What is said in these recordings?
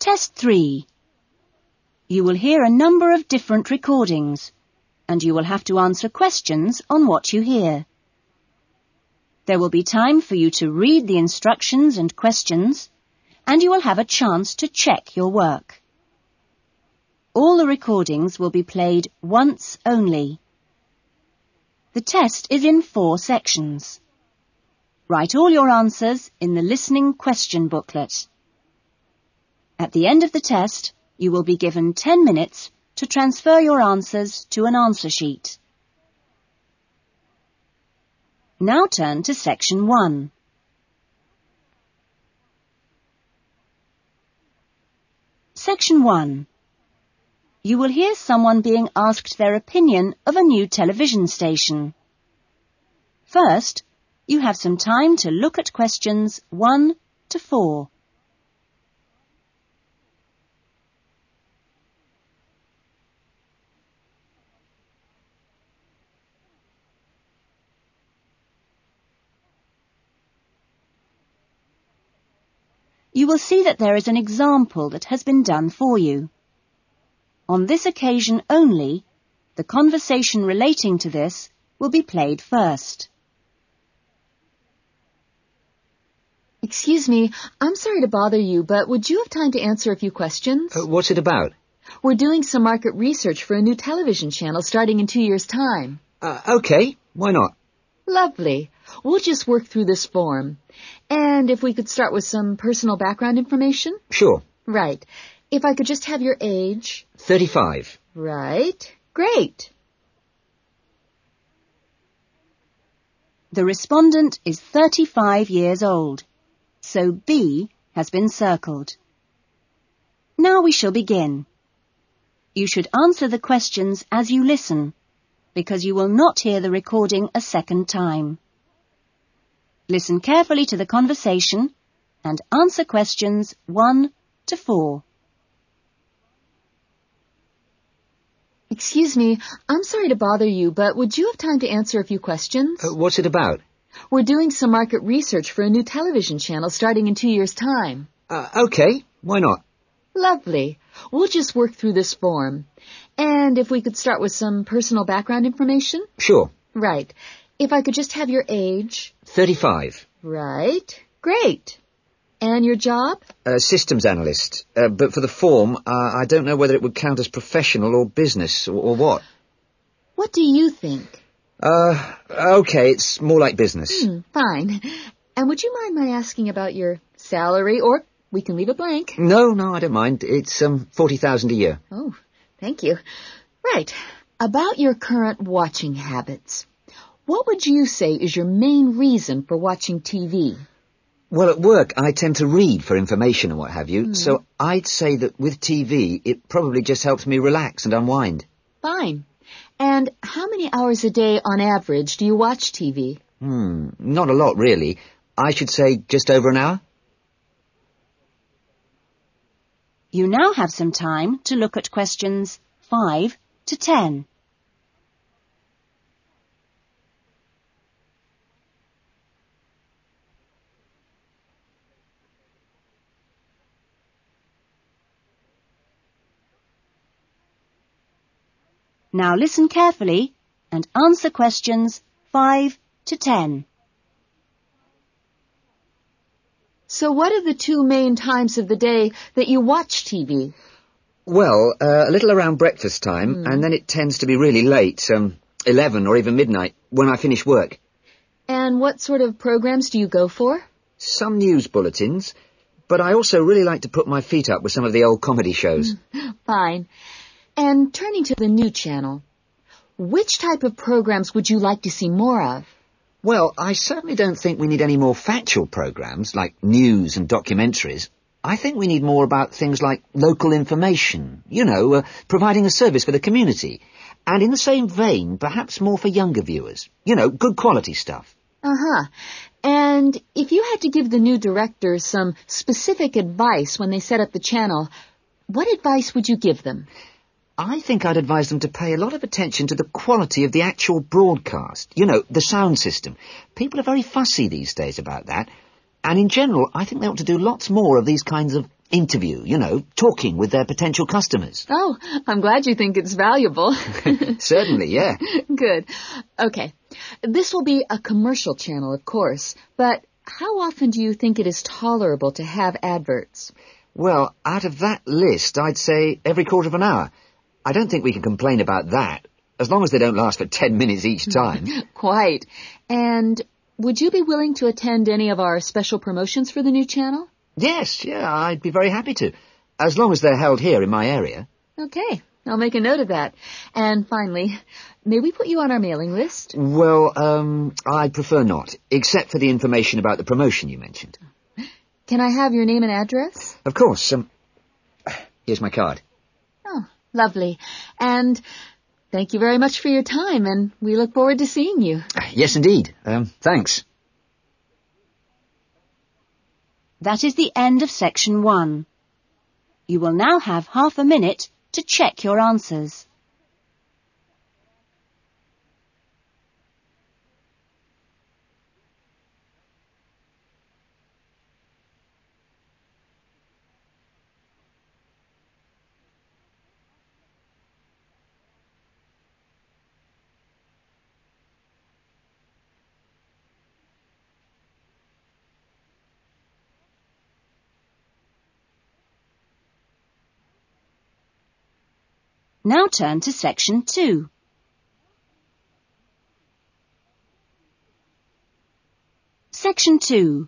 Test 3. You will hear a number of different recordings, and you will have to answer questions on what you hear. There will be time for you to read the instructions and questions, and you will have a chance to check your work. All the recordings will be played once only. The test is in 4 sections. Write all your answers in the listening question booklet. At the end of the test, you will be given 10 minutes to transfer your answers to an answer sheet. Now turn to Section 1. Section 1. You will hear someone being asked their opinion of a new television station. First, you have some time to look at questions 1 to 4. You will see that there is an example that has been done for you. On this occasion only, the conversation relating to this will be played first. Excuse me, I'm sorry to bother you, but would you have time to answer a few questions? What's it about? We're doing some market research for a new television channel starting in 2 years' time. Okay, why not? Lovely. We'll just work through this form. And if we could start with some personal background information? Sure. Right. If I could just have your age? 35. Right. Great. The respondent is 35 years old, so B has been circled. Now we shall begin. You should answer the questions as you listen, because you will not hear the recording a second time. Listen carefully to the conversation and answer questions 1 to 4. Excuse me, I'm sorry to bother you, but would you have time to answer a few questions? What's it about? We're doing some market research for a new television channel starting in 2 years' time. Okay, why not? Lovely. We'll just work through this form. And if we could start with some personal background information? Sure. Right. If I could just have your age? 35. Right. Great. And your job? Systems analyst. But for the form, I don't know whether it would count as professional or business or what. What do you think? Okay, it's more like business. Fine. And would you mind my asking about your salary, or we can leave it blank? No, I don't mind. It's $40,000 a year. Oh, thank you. Right. About your current watching habits. What would you say is your main reason for watching TV? Well, at work, I tend to read for information and what have you, so I'd say that with TV, it probably just helps me relax and unwind. Fine. And how many hours a day, on average, do you watch TV? Not a lot, really. I should say just over an hour. You now have some time to look at questions 5 to 10. Now listen carefully and answer questions 5 to 10. So what are the 2 main times of the day that you watch TV? Well, a little around breakfast time, and then it tends to be really late, 11 or even midnight, when I finish work. And what sort of programs do you go for? Some news bulletins, but I also really like to put my feet up with some of the old comedy shows. Fine. And turning to the new channel, which type of programs would you like to see more of? Well, I certainly don't think we need any more factual programs like news and documentaries. I think we need more about things like local information, providing a service for the community. And in the same vein, perhaps more for younger viewers. Good quality stuff. Uh-huh. And if you had to give the new directors some specific advice when they set up the channel, what advice would you give them? I think I'd advise them to pay a lot of attention to the quality of the actual broadcast. The sound system. People are very fussy these days about that. And in general, I think they ought to do lots more of these kinds of interview, talking with their potential customers. Oh, I'm glad you think it's valuable. Certainly, yeah. Good. Okay. This will be a commercial channel, of course, but how often do you think it is tolerable to have adverts? Well, out of that list, I'd say every quarter of an hour. I don't think we can complain about that, as long as they don't last for 10 minutes each time. Quite. And would you be willing to attend any of our special promotions for the new channel? Yes, I'd be very happy to, as long as they're held here in my area. Okay, I'll make a note of that. And finally, may we put you on our mailing list? Well, I'd prefer not, except for the information about the promotion you mentioned. Can I have your name and address? Of course. Here's my card. Oh, lovely. And thank you very much for your time, and we look forward to seeing you. Yes, indeed. Thanks. That is the end of section 1. You will now have half a minute to check your answers. Now turn to section 2. Section 2.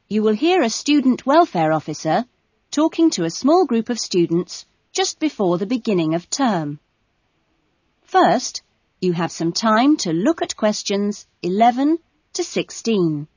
You will hear a student welfare officer talking to a small group of students just before the beginning of term. First, you have some time to look at questions 11 to 16.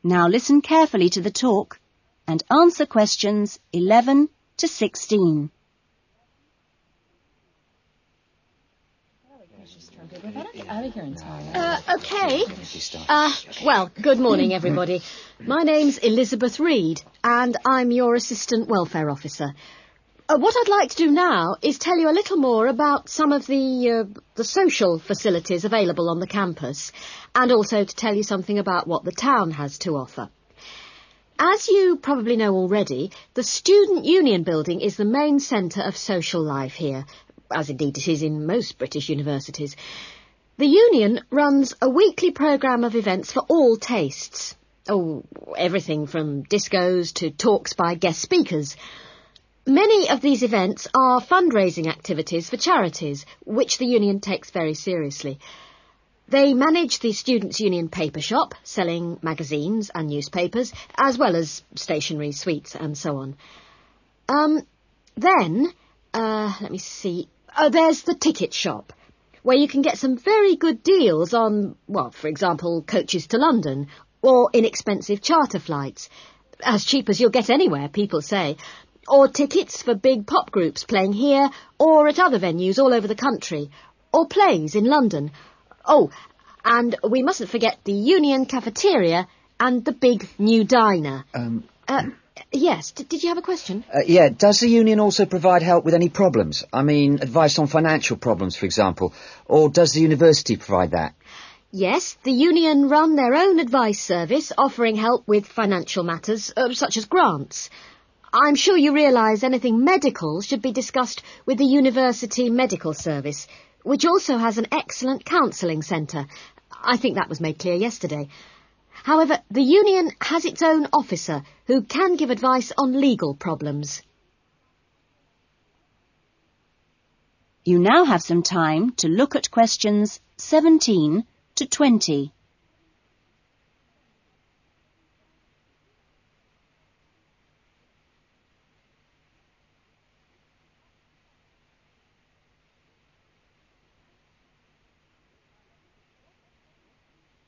Now listen carefully to the talk and answer questions 11 to 16. Okay. Well, good morning, everybody. My name's Elizabeth Reed, and I'm your Assistant Welfare Officer. What I'd like to do now is tell you a little more about some of the social facilities available on the campus, and also to tell you something about what the town has to offer. As you probably know already, the Student Union building is the main centre of social life here, as indeed it is in most British universities. The Union runs a weekly programme of events for all tastes. Oh, everything from discos to talks by guest speakers. Many of these events are fundraising activities for charities, which the Union takes very seriously. They manage the Students' Union paper shop, selling magazines and newspapers, as well as stationery, sweets and so on. Let me see. There's the ticket shop, where you can get some very good deals on, well, for example, coaches to London, or inexpensive charter flights. As cheap as you'll get anywhere, people say. Or tickets for big pop groups playing here or at other venues all over the country, or plays in London. Oh, and we mustn't forget the Union cafeteria and the big new diner. Yes, did you have a question? Yeah, does the Union also provide help with any problems? I mean, advice on financial problems, for example, or does the university provide that? Yes, the Union run their own advice service, offering help with financial matters, such as grants. I'm sure you realise anything medical should be discussed with the University Medical Service, which also has an excellent counselling centre. I think that was made clear yesterday. However, the Union has its own officer who can give advice on legal problems. You now have some time to look at questions 17 to 20.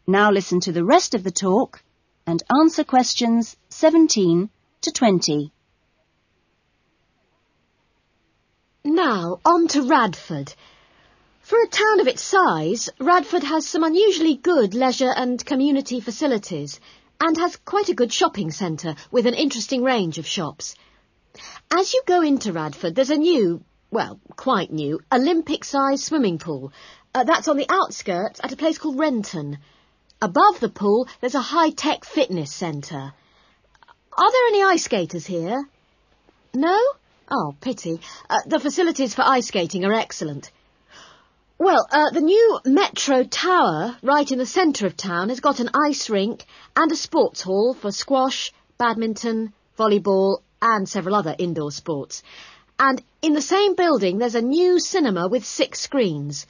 Now listen to the rest of the talk and answer questions 17 to 20. Now, on to Radford. For a town of its size, Radford has some unusually good leisure and community facilities and has quite a good shopping centre with an interesting range of shops. As you go into Radford, there's a new, well, quite new, Olympic-sized swimming pool. That's on the outskirts at a place called Renton. Above the pool, there's a high-tech fitness centre. Are there any ice skaters here? No? Oh, pity. The facilities for ice skating are excellent. Well, the new Metro Tower, right in the centre of town, has got an ice rink and a sports hall for squash, badminton, volleyball and several other indoor sports. And in the same building, there's a new cinema with 6 screens.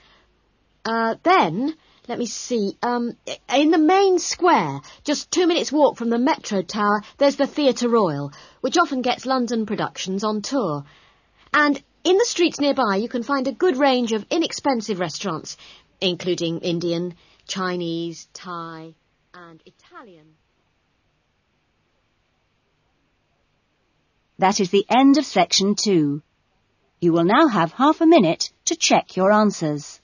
Then, let me see, in the main square, just 2 minutes' walk from the Metro Tower, there's the Theatre Royal, which often gets London productions on tour. And in the streets nearby, you can find a good range of inexpensive restaurants, including Indian, Chinese, Thai and Italian. That is the end of section 2. You will now have half a minute to check your answers.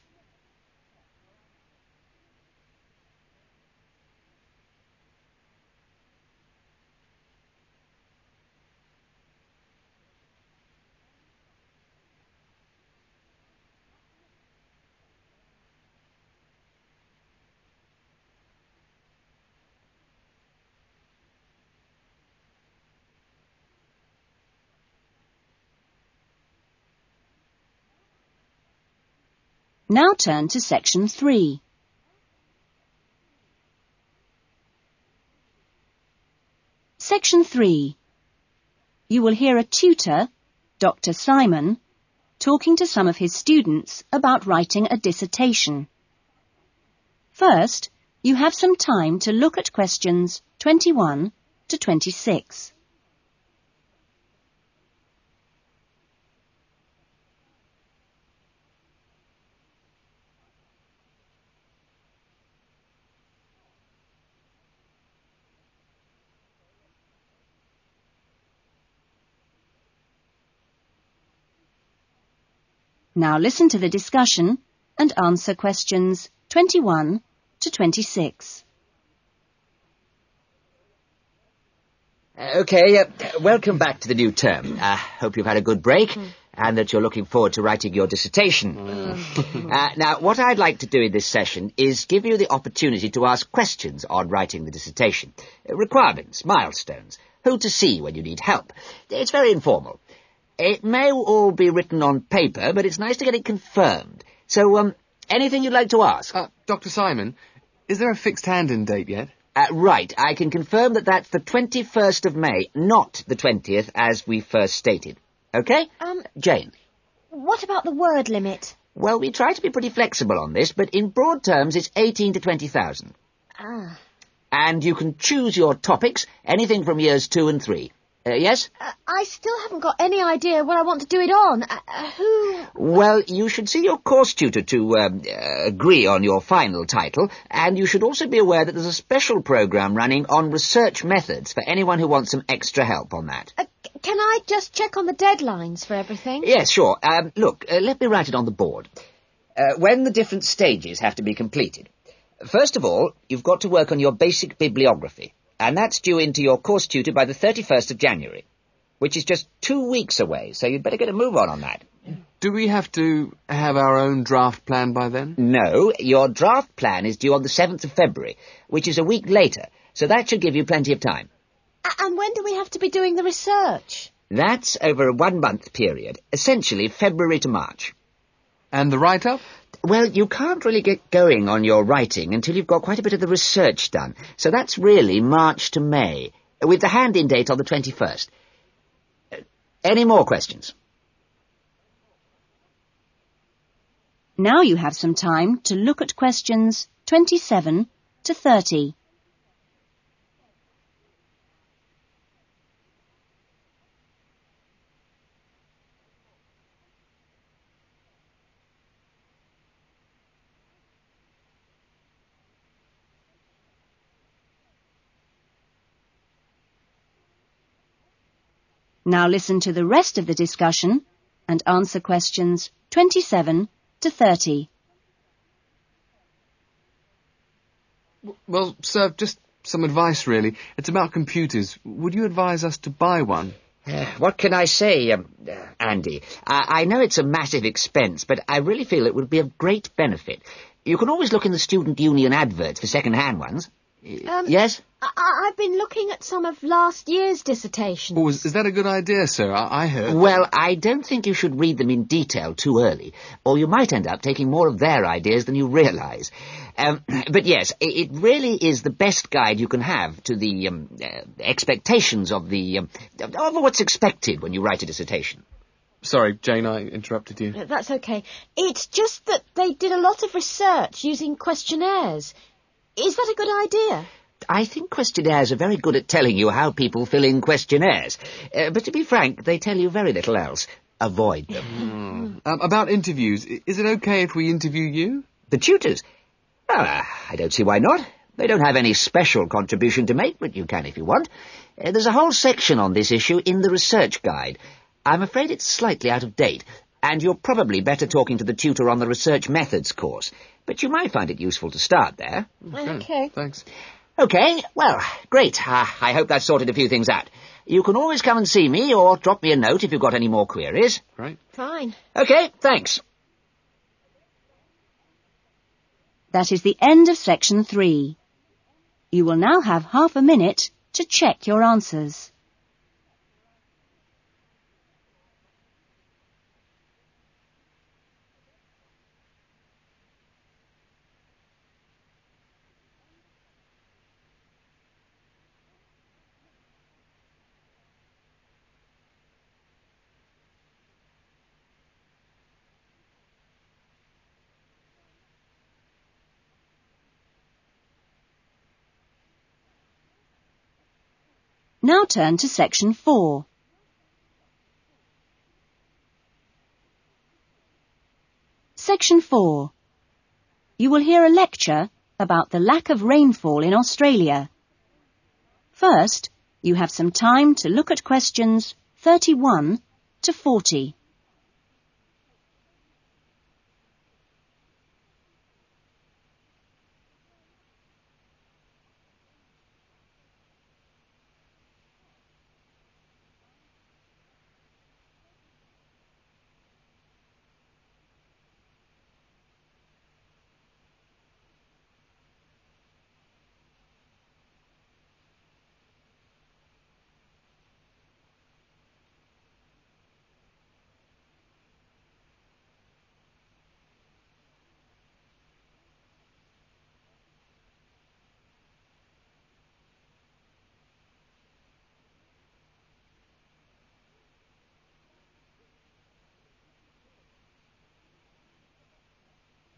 Now turn to section 3. Section 3. You will hear a tutor, Dr. Simon, talking to some of his students about writing a dissertation. First, you have some time to look at questions 21 to 26. Now listen to the discussion and answer questions 21 to 26. OK, welcome back to the new term. Hope you've had a good break and that you're looking forward to writing your dissertation. Now, what I'd like to do in this session is give you the opportunity to ask questions on writing the dissertation. Requirements, milestones, who to see when you need help. It's very informal. It may all be written on paper, but it's nice to get it confirmed. So, anything you'd like to ask? Dr. Simon, is there a fixed hand-in date yet? Right, I can confirm that that's the 21st of May, not the 20th, as we first stated. OK? Jane? What about the word limit? Well, we try to be pretty flexible on this, but in broad terms, it's 18 to 20,000. Ah. And you can choose your topics, anything from years 2 and 3. Yes? I still haven't got any idea what I want to do it on. Who... Well, you should see your course tutor to agree on your final title, and you should also be aware that there's a special programme running on research methods for anyone who wants some extra help on that. Can I just check on the deadlines for everything? Yes, sure. Look, let me write it on the board. When the different stages have to be completed. First of all, you've got to work on your basic bibliography. And that's due into your course tutor by the 31st of January, which is just 2 weeks away, so you'd better get a move on that. Do we have to have our own draft plan by then? No, your draft plan is due on the 7th of February, which is a week later, so that should give you plenty of time. And when do we have to be doing the research? That's over a 1-month period, essentially February to March. And the write-up? Well, you can't really get going on your writing until you've got quite a bit of the research done. So that's really March to May, with the hand-in date on the 21st. Any more questions? Now you have some time to look at questions 27 to 30. Now listen to the rest of the discussion and answer questions 27 to 30. Well, sir, just some advice, really. It's about computers. Would you advise us to buy one? What can I say, Andy? I know it's a massive expense, but I really feel it would be of great benefit. You can always look in the student union adverts for second-hand ones. Yes? I've been looking at some of last year's dissertations. Oh, is that a good idea, sir? I heard... Well, I don't think you should read them in detail too early, or you might end up taking more of their ideas than you realise. But yes, it really is the best guide you can have to the expectations of of what's expected when you write a dissertation. Sorry, Jane, I interrupted you. That's okay. It's just that they did a lot of research using questionnaires. Is that a good idea? I think questionnaires are very good at telling you how people fill in questionnaires. But to be frank, they tell you very little else. Avoid them. About interviews, is it okay if we interview you? The tutors? Well, I don't see why not. They don't have any special contribution to make, but you can if you want. There's a whole section on this issue in the research guide. I'm afraid it's slightly out of date, and you're probably better talking to the tutor on the research methods course. But you might find it useful to start there. Okay. Thanks. Okay, well, great. I hope that sorted a few things out. You can always come and see me or drop me a note if you've got any more queries. Right. Fine. Okay, thanks. That is the end of section 3. You will now have half a minute to check your answers. Now turn to section 4. Section 4. You will hear a lecture about the lack of rainfall in Australia. First, you have some time to look at questions 31 to 40.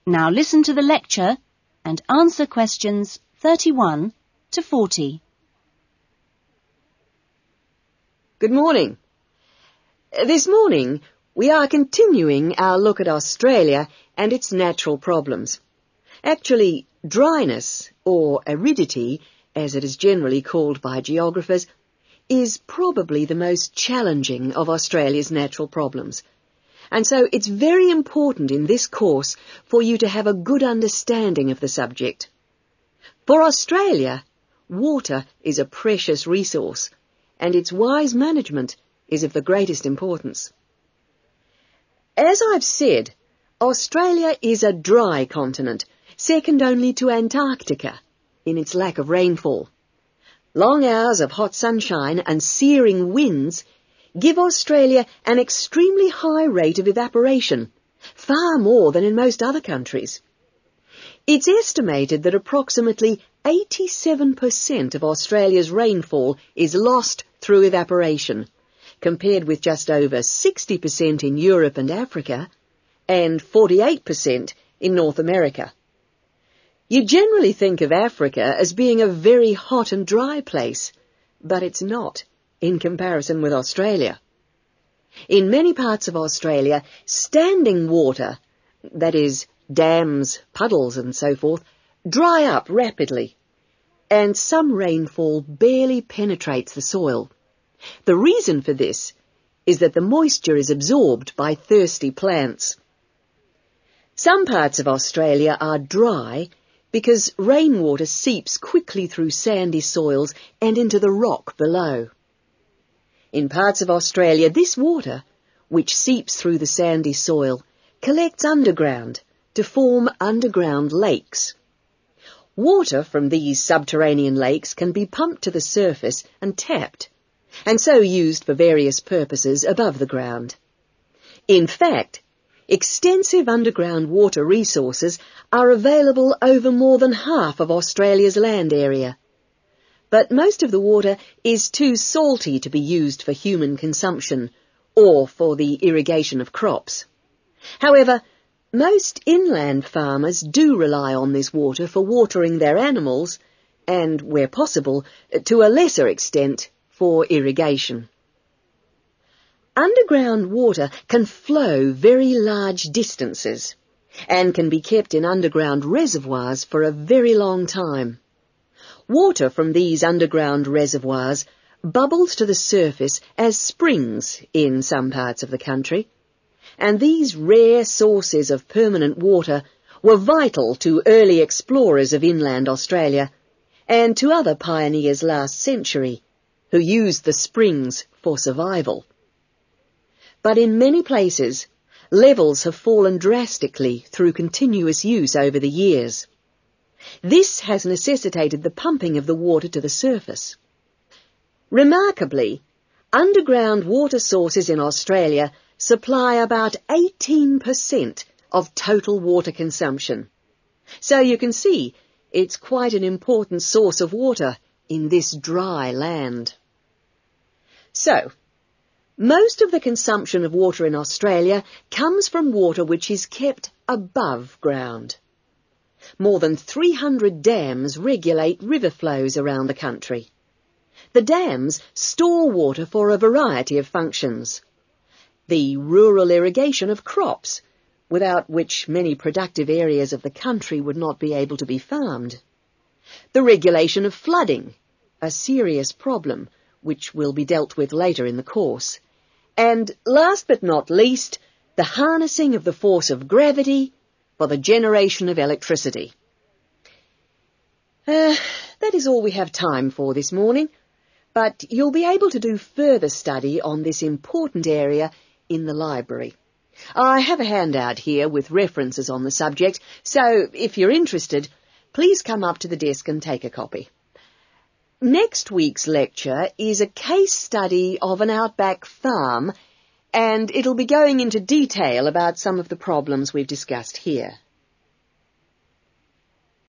Now listen to the lecture and answer questions 31 to 40. Good morning. This morning, we are continuing our look at Australia and its natural problems. Actually, dryness, or aridity, as it is generally called by geographers, is probably the most challenging of Australia's natural problems. And so it's very important in this course for you to have a good understanding of the subject. For Australia, water is a precious resource, and its wise management is of the greatest importance. As I've said, Australia is a dry continent, second only to Antarctica in its lack of rainfall. Long hours of hot sunshine and searing winds give Australia an extremely high rate of evaporation, far more than in most other countries. It's estimated that approximately 87% of Australia's rainfall is lost through evaporation, compared with just over 60% in Europe and Africa, and 48% in North America. You generally think of Africa as being a very hot and dry place, but it's not in comparison with Australia. In many parts of Australia, standing water, that is, dams, puddles and so forth, dry up rapidly, and some rainfall barely penetrates the soil. The reason for this is that the moisture is absorbed by thirsty plants. Some parts of Australia are dry because rainwater seeps quickly through sandy soils and into the rock below. In parts of Australia, this water, which seeps through the sandy soil, collects underground to form underground lakes. Water from these subterranean lakes can be pumped to the surface and tapped, and so used for various purposes above the ground. In fact, extensive underground water resources are available over more than half of Australia's land area. But most of the water is too salty to be used for human consumption or for the irrigation of crops. However, most inland farmers do rely on this water for watering their animals and, where possible, to a lesser extent, for irrigation. Underground water can flow very large distances and can be kept in underground reservoirs for a very long time. Water from these underground reservoirs bubbles to the surface as springs in some parts of the country, and these rare sources of permanent water were vital to early explorers of inland Australia and to other pioneers last century who used the springs for survival. But in many places, levels have fallen drastically through continuous use over the years. This has necessitated the pumping of the water to the surface. Remarkably, underground water sources in Australia supply about 18% of total water consumption. So you can see it's quite an important source of water in this dry land. So, most of the consumption of water in Australia comes from water which is kept above ground. More than 300 dams regulate river flows around the country. The dams store water for a variety of functions. The rural irrigation of crops, without which many productive areas of the country would not be able to be farmed. The regulation of flooding, a serious problem which will be dealt with later in the course. And last but not least, the harnessing of the force of gravity for the generation of electricity. That is all we have time for this morning, but you'll be able to do further study on this important area in the library. I have a handout here with references on the subject, so if you're interested, please come up to the desk and take a copy. Next week's lecture is a case study of an outback farm, and it'll be going into detail about some of the problems we've discussed here.